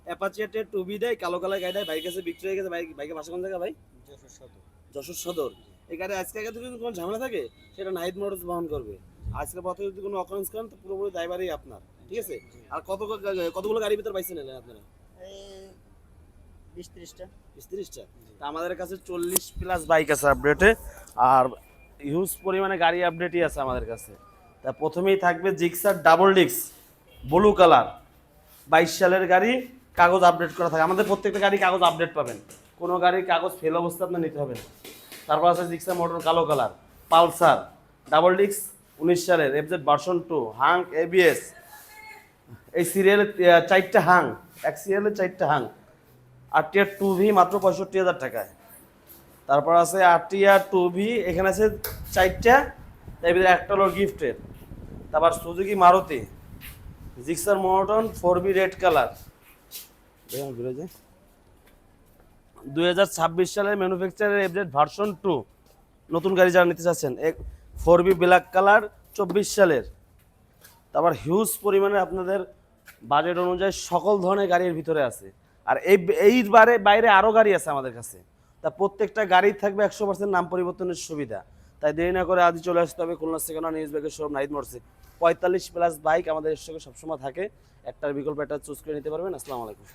Apache টুবি দেয়, কালো colour গাড়ি দেয়, বাইক কাছে বিক্রি হয়ে গেছে। বাইকের ভাষা কোন জায়গা ভাই? যশোর সদর। এই গাড়ি আজকে আগে যদি কোনো ঝামেলা থাকে সেটা নাহিদ মোটরস বহন করবে। আজকের পথে যদি কোনো অকারেন্স করেন তো পুরোপুরি দায়ভারই আপনার, ঠিক আছে? আর কতগুলো গাড়ির ভিতর পাইছেন আপনারা? এই 20-30টা। 30টা। তা আমাদের কাছে 40 প্লাস বাইক আছে আপডেটে, আর হিউজ পরিমাণে গাড়ি আপডেটই আছে আমাদের কাছে। তা প্রথমেই থাকবে Gixxer double disc blue colour, 22 সালের গাড়ি, কাগজ আপডেট করা থাকে। আমাদের প্রত্যেকটা গাড়ি কাগজ আপডেট পাবেন, কোনো গাড়ির কাগজ ফেল অবস্থা আপনার নিতে হবে না। তারপর আছে জিক্সার মোটর কালো কালার, পালসার ডাবল ডিস্ক 19 সালের, এফজেড ভার্সন 2, হাং এবিএস, এই সিরিয়ালে 4টা হাং, এক সিরিয়ালে 4টা হাং। আরটিআর 2V মাত্র 65,000 টাকায়। তারপর আছে আরটিআর 2V, এখানে আছে 4টা, এর ভিতরে একটা হলো গিফটের। তারপর Suzuki Maruti Gixxer monotone 4B red colour, 2026 সালের ম্যানুফ্যাকচারের এফজেড ভার্সন 2, নতুন গাড়ি যারা নিতে চাচ্ছেন, 4B ব্ল্যাক কালার 24 সালের। তারপর হিউজ পরিমাণে আপনাদের বাজেট অনুযায়ী সকল ধরনের গাড়ির ভিতরে আছে। আর এইবারে বাইরে আরও গাড়ি আছে আমাদের কাছে। তা প্রত্যেকটা গাড়ি থাকবে 100% নাম পরিবর্তনের সুবিধা। তাই দেরি না করে আজই চলে আসতে হবে খুলনা সেকেন্ড হ্যান্ড নিউজ বাইকের শোরুম নাহিদ মোটরসে। 45 প্লাস বাইক আমাদের স্টকে সবসময় থাকে, একটার বিকল্প একটা চুজ করে নিতে পারবেন। আসসালামু আলাইকুম।